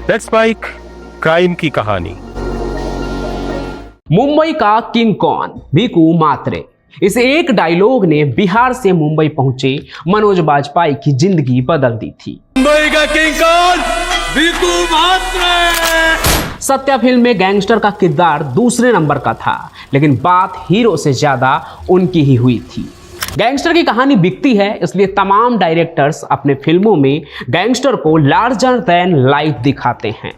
Red spike crime की कहानी। मुंबई का किंग कौन? भीकू मात्रे। इस एक डायलॉग ने बिहार से मुंबई पहुंचे मनोज बाजपेयी की जिंदगी बदल दी थी। मुंबई का किंग कौन? भीकू मात्रे। सत्या फिल्म में गैंगस्टर का किरदार दूसरे नंबर का था, लेकिन बात हीरो से ज्यादा उनकी ही हुई थी। गैंगस्टर की कहानी बिकती है, इसलिए तमाम डायरेक्टर्स अपने फिल्मों में गैंगस्टर को लार्जर देन लाइफ दिखाते हैं।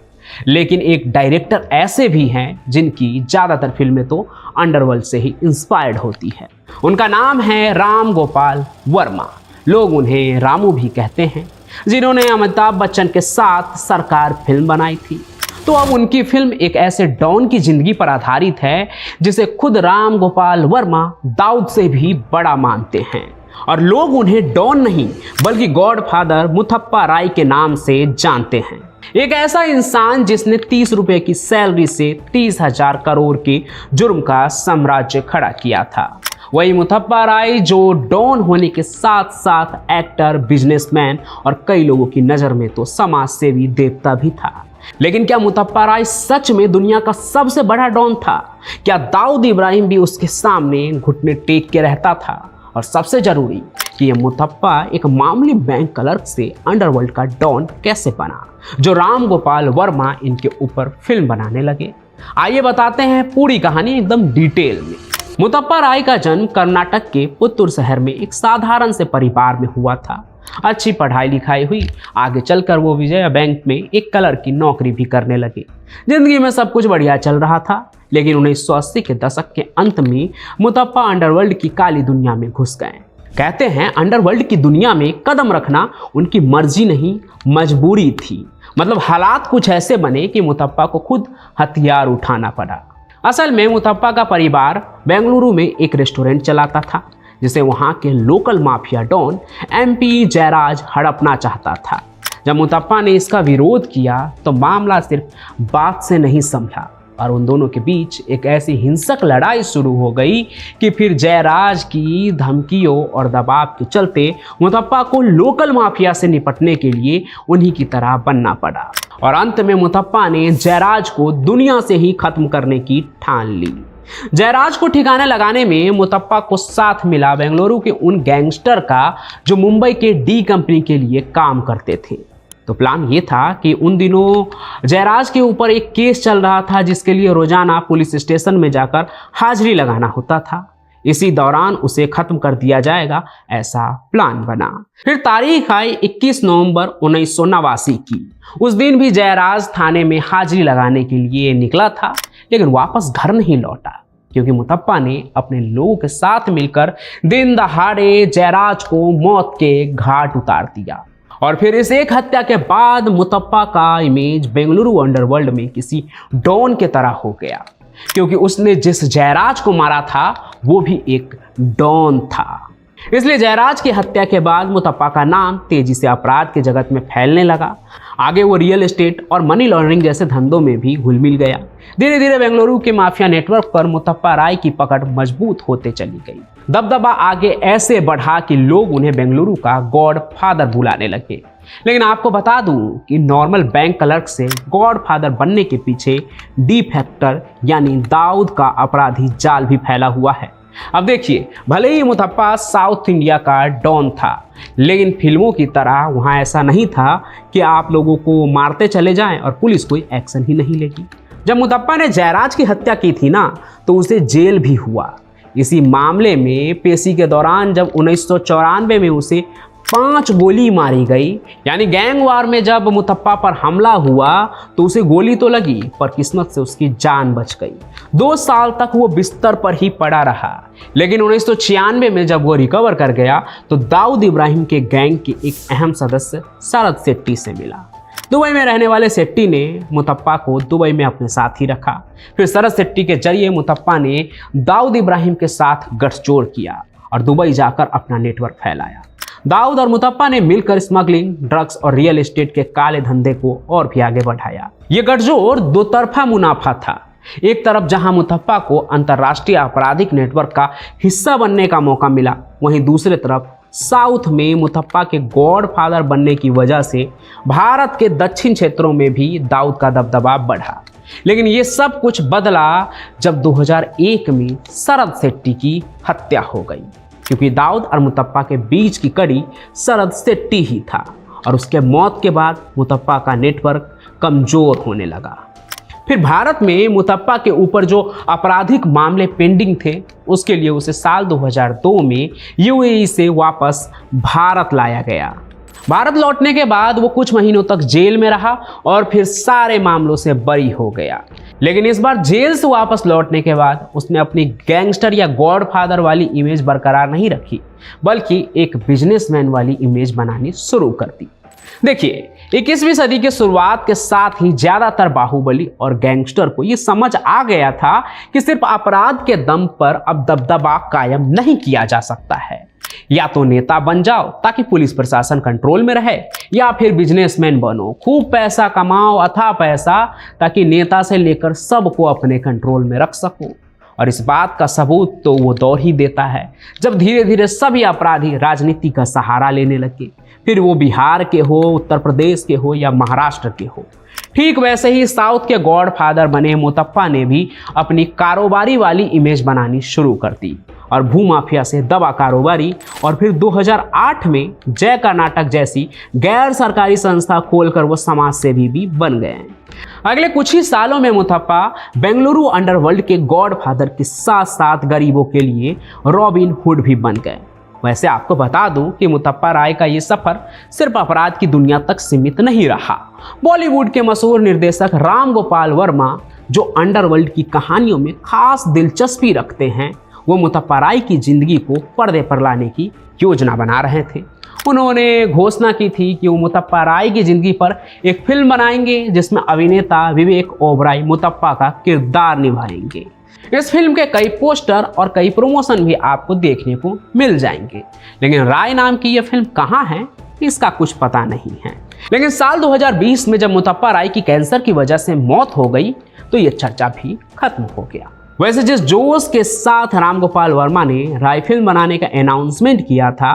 लेकिन एक डायरेक्टर ऐसे भी हैं जिनकी ज़्यादातर फिल्में तो अंडरवर्ल्ड से ही इंस्पायर्ड होती है। उनका नाम है राम गोपाल वर्मा। लोग उन्हें रामू भी कहते हैं, जिन्होंने अमिताभ बच्चन के साथ सरकार फिल्म बनाई थी। तो अब उनकी फिल्म एक ऐसे डॉन की जिंदगी पर आधारित है जिसे खुद राम गोपाल वर्मा दाऊद से भी बड़ा मानते हैं, और लोग उन्हें डॉन नहीं बल्कि गॉडफादर मुथप्पा राय के नाम से जानते हैं। एक ऐसा इंसान जिसने 30 रुपए की सैलरी से 30,000 करोड़ के जुर्म का साम्राज्य खड़ा किया था। वही मुथप्पा राय जो डॉन होने के साथ साथ एक्टर, बिजनेसमैन और कई लोगों की नज़र में तो समाज सेवी देवता भी था। लेकिन क्या मुथप्पा राय सच में दुनिया का सबसे बड़ा डॉन था? क्या दाऊद इब्राहिम भी उसके सामने घुटने टेक के रहता था? और सबसे जरूरी कि ये मुथप्पा एक मामूली बैंक क्लर्क से अंडरवर्ल्ड का डॉन कैसे बना, जो राम गोपाल वर्मा इनके ऊपर फिल्म बनाने लगे। आइए बताते हैं पूरी कहानी एकदम डिटेल में। मुथप्पा राय का जन्म कर्नाटक के पुत्तूर शहर में एक साधारण से परिवार में हुआ था। अच्छी पढ़ाई लिखाई हुई, आगे चलकर वो विजया बैंक में एक क्लर्क की नौकरी भी करने लगे। जिंदगी में सब कुछ बढ़िया चल रहा था, लेकिन 1980 के दशक के अंत में मुथप्पा अंडरवर्ल्ड की काली दुनिया में घुस गए। कहते हैं अंडरवर्ल्ड की दुनिया में कदम रखना उनकी मर्जी नहीं, मजबूरी थी। मतलब हालात कुछ ऐसे बने कि मुथप्पा को खुद हथियार उठाना पड़ा। असल में मुथप्पा का परिवार बेंगलुरु में एक रेस्टोरेंट चलाता था, जिसे वहाँ के local mafia don MP Jayraj हड़पना चाहता था। जब मुथप्पा ने इसका विरोध किया तो मामला सिर्फ बात से नहीं संभला, और उन दोनों के बीच एक ऐसी हिंसक लड़ाई शुरू हो गई कि फिर जयराज की धमकियों और दबाव के चलते मुथप्पा को लोकल माफिया से निपटने के लिए उन्हीं की तरह बनना पड़ा। और अंत में मुथप्पा ने जयराज को दुनिया से ही खत्म करने की ठान ली। जयराज को ठिकाने लगाने में मुथप्पा को साथ मिला बेंगलुरु के उन गैंगस्टर का जो मुंबई के डी कंपनी के लिए काम करते थे। तो प्लान ये था कि उन दिनों जयराज के ऊपर एक केस चल रहा था, जिसके लिए रोजाना पुलिस स्टेशन में जाकर हाजिरी लगाना होता था। इसी दौरान उसे खत्म कर दिया जाएगा, ऐसा प्लान बना। फिर तारीख आई 21 नवंबर 1989 की। उस दिन भी जयराज थाने में हाजिरी लगाने के लिए निकला था, लेकिन वापस घर नहीं लौटा, क्योंकि मुथप्पा ने अपने लोगों के साथ मिलकर दिन दहाड़े जयराज को मौत के घाट उतार दिया। और फिर इस एक हत्या के बाद मुथप्पा का इमेज बेंगलुरु अंडरवर्ल्ड में किसी डॉन के तरह हो गया, क्योंकि उसने जिस जयराज को मारा था वो भी एक डॉन था। इसलिए जयराज की हत्या के बाद मुथप्पा का नाम तेजी से अपराध के जगत में फैलने लगा। आगे वो रियल एस्टेट और मनी लॉन्ड्रिंग जैसे धंधों में भी घुल मिल गया। धीरे धीरे बेंगलुरु के माफिया नेटवर्क पर मुथप्पा राय की पकड़ मजबूत होते चली गई। दबदबा आगे ऐसे बढ़ा कि लोग उन्हें बेंगलुरु का गॉड फादर बुलाने लगे। लेकिन आपको बता दूं कि नॉर्मल बैंक क्लर्क से गॉड फादर बनने के पीछे डी फैक्टर यानी दाऊद का अपराधी जाल भी फैला हुआ है। अब देखिए, भले ही मुथप्पा साउथ इंडिया का डॉन था, लेकिन फिल्मों की तरह वहाँ ऐसा नहीं था कि आप लोगों को मारते चले जाएं और पुलिस कोई एक्शन ही नहीं लेगी। जब मुथप्पा ने जयराज की हत्या की थी ना, तो उसे जेल भी हुआ। इसी मामले में पेशी के दौरान जब 1994 में उसे 5 गोली मारी गई, यानी गैंग वार में जब मुथप्पा पर हमला हुआ तो उसे गोली तो लगी, पर किस्मत से उसकी जान बच गई। 2 साल तक वो बिस्तर पर ही पड़ा रहा। लेकिन 1996 में जब वो रिकवर कर गया तो दाऊद इब्राहिम के गैंग के एक अहम सदस्य शरद शेट्टी से मिला। दुबई में रहने वाले शेट्टी ने मुथप्पा को दुबई में अपने साथ ही रखा। फिर शरद शेट्टी के जरिए मुथप्पा ने दाऊद इब्राहिम के साथ गठजोड़ किया और दुबई जाकर अपना नेटवर्क फैलाया। दाऊद और मुथप्पा ने मिलकर स्मगलिंग, ड्रग्स और रियल एस्टेट के काले धंधे को और भी आगे बढ़ाया। ये गठजोड़ दो तरफा मुनाफा था। एक तरफ जहां मुथप्पा को अंतर्राष्ट्रीय आपराधिक नेटवर्क का हिस्सा बनने का मौका मिला, वहीं दूसरी तरफ साउथ में मुतप्पा के गॉडफादर बनने की वजह से भारत के दक्षिण क्षेत्रों में भी दाऊद का दबदबा बढ़ा। लेकिन ये सब कुछ बदला जब 2001 में शरद शेट्टी की हत्या हो गई, क्योंकि दाऊद और मुतप्पा के बीच की कड़ी शरद शेट्टी ही था और उसके मौत के बाद मुतप्पा का नेटवर्क कमजोर होने लगा। फिर भारत में मुतप्पा के ऊपर जो आपराधिक मामले पेंडिंग थे, उसके लिए उसे साल 2002 में यूएई से वापस भारत लाया गया। भारत लौटने के बाद वो कुछ महीनों तक जेल में रहा और फिर सारे मामलों से बरी हो गया। लेकिन इस बार जेल से वापस लौटने के बाद उसने अपनी गैंगस्टर या गॉडफादर वाली इमेज बरकरार नहीं रखी, बल्कि एक बिजनेसमैन वाली इमेज बनानी शुरू कर दी। देखिए, 21वीं सदी के शुरुआत के साथ ही ज्यादातर बाहुबली और गैंगस्टर को ये समझ आ गया था कि सिर्फ अपराध के दम पर अब दबदबा कायम नहीं किया जा सकता है। या तो नेता बन जाओ ताकि पुलिस प्रशासन कंट्रोल में रहे, या फिर बिजनेसमैन बनो, खूब पैसा कमाओ, अथाह पैसा, ताकि नेता से लेकर सबको अपने कंट्रोल में रख सको। और इस बात का सबूत तो वो दौर ही देता है जब धीरे धीरे सभी अपराधी राजनीति का सहारा लेने लगे, फिर वो बिहार के हो, उत्तर प्रदेश के हो या महाराष्ट्र के हो। ठीक वैसे ही साउथ के गॉडफादर बने मुतप्पा ने भी अपनी कारोबारी वाली इमेज बनानी शुरू कर दी और भूमाफिया से दवा कारोबारी, और फिर 2008 में जय कर्नाटक जैसी गैर सरकारी संस्था खोलकर वो समाज सेवी भी बन गए हैं। अगले कुछ ही सालों में मुतप्पा बेंगलुरु अंडरवर्ल्ड के गॉडफादर के साथ साथ गरीबों के लिए रॉबिन हुड भी बन गए। वैसे आपको बता दूं कि मुतप्पा राय का ये सफर सिर्फ अपराध की दुनिया तक सीमित नहीं रहा। बॉलीवुड के मशहूर निर्देशक राम गोपाल वर्मा, जो अंडरवर्ल्ड की कहानियों में खास दिलचस्पी रखते हैं, वो मुतप्पा राय की जिंदगी को पर्दे पर लाने की योजना बना रहे थे। उन्होंने घोषणा की थी कि वो मुतप्पा राय की जिंदगी पर एक फिल्म बनाएंगे जिसमें अभिनेता विवेक ओबराय मुतप्पा का किरदार निभाएंगे। इस फिल्म के कई पोस्टर और कई प्रमोशन भी आपको देखने को मिल जाएंगे, लेकिन राय नाम की यह फिल्म कहाँ है इसका कुछ पता नहीं है। लेकिन साल 2020 में जब मुतप्पा राय की कैंसर की वजह से मौत हो गई तो यह चर्चा भी खत्म हो गया। वैसे जिस जोश के साथ राम गोपाल वर्मा ने राय फिल्म बनाने का अनाउंसमेंट किया था,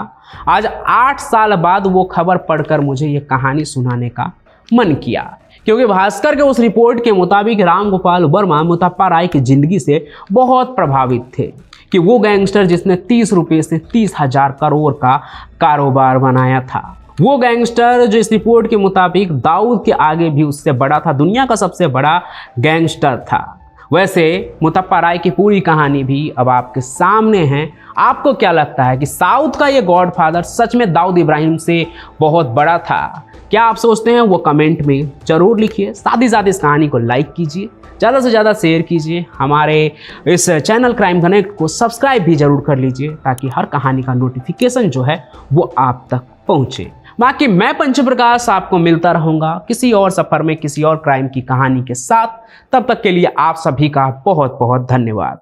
आज 8 साल बाद वो खबर पढ़कर मुझे ये कहानी सुनाने का मन किया, क्योंकि भास्कर के उस रिपोर्ट के मुताबिक राम गोपाल वर्मा मुतप्पा राय की जिंदगी से बहुत प्रभावित थे कि वो गैंगस्टर जिसने 30 रुपये से 30,000 करोड़ का कारोबार बनाया था, वो गैंगस्टर जो इस रिपोर्ट के मुताबिक दाऊद के आगे भी उससे बड़ा था, दुनिया का सबसे बड़ा गैंगस्टर था। वैसे मुतप्पा राय की पूरी कहानी भी अब आपके सामने है। आपको क्या लगता है कि साउथ का ये गॉडफादर सच में दाऊद इब्राहिम से बहुत बड़ा था? क्या आप सोचते हैं वो कमेंट में जरूर लिखिए। साथ ही साथ इस कहानी को लाइक कीजिए, ज़्यादा से ज़्यादा शेयर कीजिए, हमारे इस चैनल क्राइम कनेक्ट को सब्सक्राइब भी जरूर कर लीजिए ताकि हर कहानी का नोटिफिकेशन जो है वो आप तक पहुँचे। बाकी मैं पंचम प्रकाश आपको मिलता रहूंगा किसी और सफर में किसी और क्राइम की कहानी के साथ। तब तक के लिए आप सभी का बहुत बहुत धन्यवाद।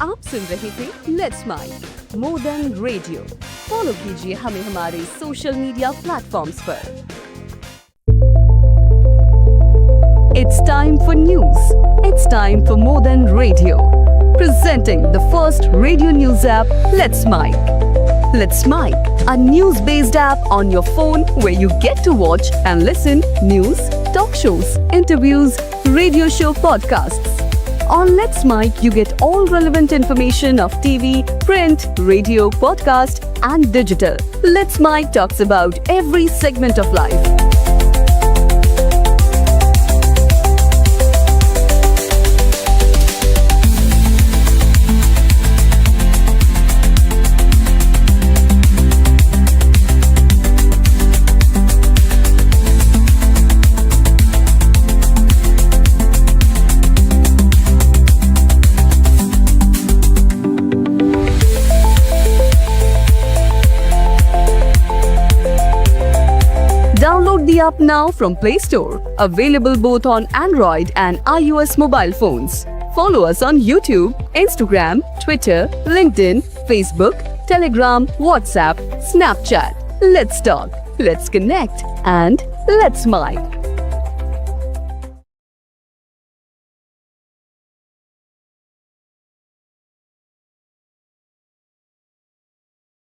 आप सुन रहे थे let's mike more than radio. Follow कीजिए हमें हमारे सोशल मीडिया प्लेटफॉर्म्स पर। It's time for news. It's time for more than radio. Presenting the first radio news app, Let's Mic. Let's Mic, a news-based app on your phone where you get to watch and listen news, talk shows, interviews, radio show podcasts. On Let's Mic, you get all relevant information of TV, print, radio, podcast, and digital. Let's Mic talks about every segment of life. Download the app now from Play Store. Available both on Android and iOS mobile phones. Follow us on YouTube, Instagram, Twitter, LinkedIn, Facebook, Telegram, WhatsApp, Snapchat. Let's talk, let's connect, and let's mic.